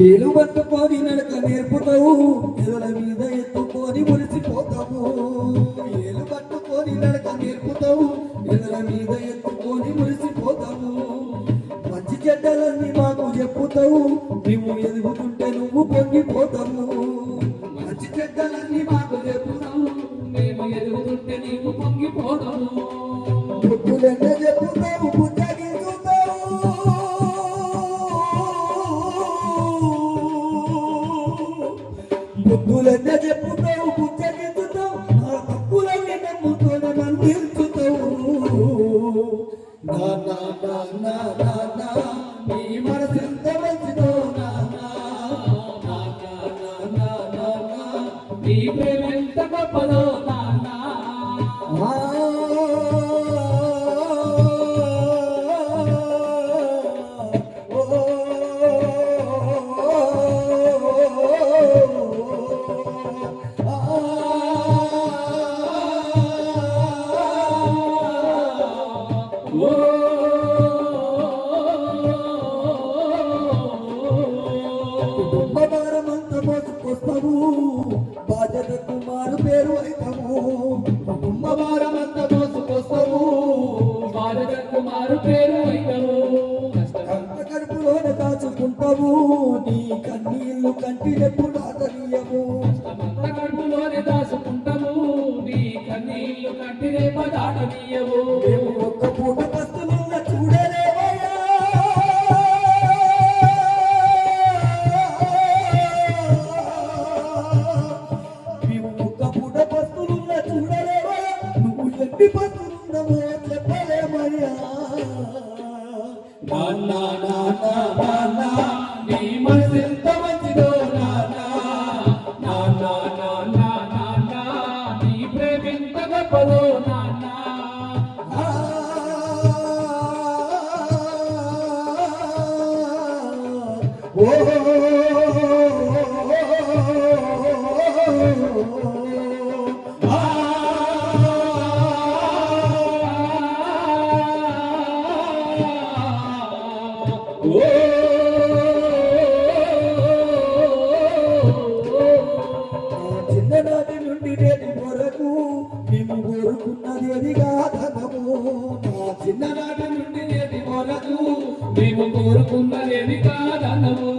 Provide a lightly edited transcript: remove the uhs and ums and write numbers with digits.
ఏలు పట్టుకొని నడక నేర్పుతావు ఎదుల మీద ఎత్తుకొని మురిసిపోతావు ఏలు పట్టుకొని నడక నేర్పుతావు ఎదుల మీద ఎత్తుకొని మురిసిపోతావు మంచి చెడ్డలన్నీ మాకు చెప్పుతావు నువ్వు ఎదుగుతుంటే నువ్వు పొంగిపోతావు మంచి చెడ్డలన్నీ మాకు చెప్పుతావు మేము ఎదుగుతుంటే నీవు పొంగిపోతావు బుద్ధులెన్న చెప్పుతావు బుద్ధులెన్న చెప్పుతావు బుద్ధగిస్తావు ఆ తప్పులన్నీ నమ్ముతోనే మందించుతావు నానా నానా నానా నీ మనసెంత మంచిదో నానా నానా నానా నానా నీ ప్రేమ ఎంత గొప్పదో నానా కుటుంబభారమంతా మోసుకొస్తావు బాధ్యతకు మారు పేరు అవుతావు కుటుంబభారమంతా మోసుకొస్తావు బాధ్యతకు మారు పేరు అవుతావు కంట కడుపులోనే దాచుకుంటావు నీ కన్నీళ్లు కంటినెప్పుడు ఆదరీయవు కడుపులోనే దాచుకుంటావు నీ కన్నీళ్లు కంటినేప దాటనీయవు ఒక్క పూట పస్తులున్న చూడలేవయ్యా ఒక్క పూట పస్తులున్న చూడలేవయ్యా నువ్వు ఎన్ని పస్తులున్నావో చెప్పలేమయ్యా నాన్నా నాన్నా నాన్నా నీ మనసు ఎంత మంచిదో నాన్నా నాన్నా నాన్నా నాన్నా నీ ప్రేమ ఎంత గొప్పదో నాన్నా ఓ చిన్ననాటి నుండి నేటి వరకు మేము కోరుకున్నది అది కాదనము నా చిన్ననాటి నుండి నేటి వరకు మేము కోరుకున్నది అది కాదనము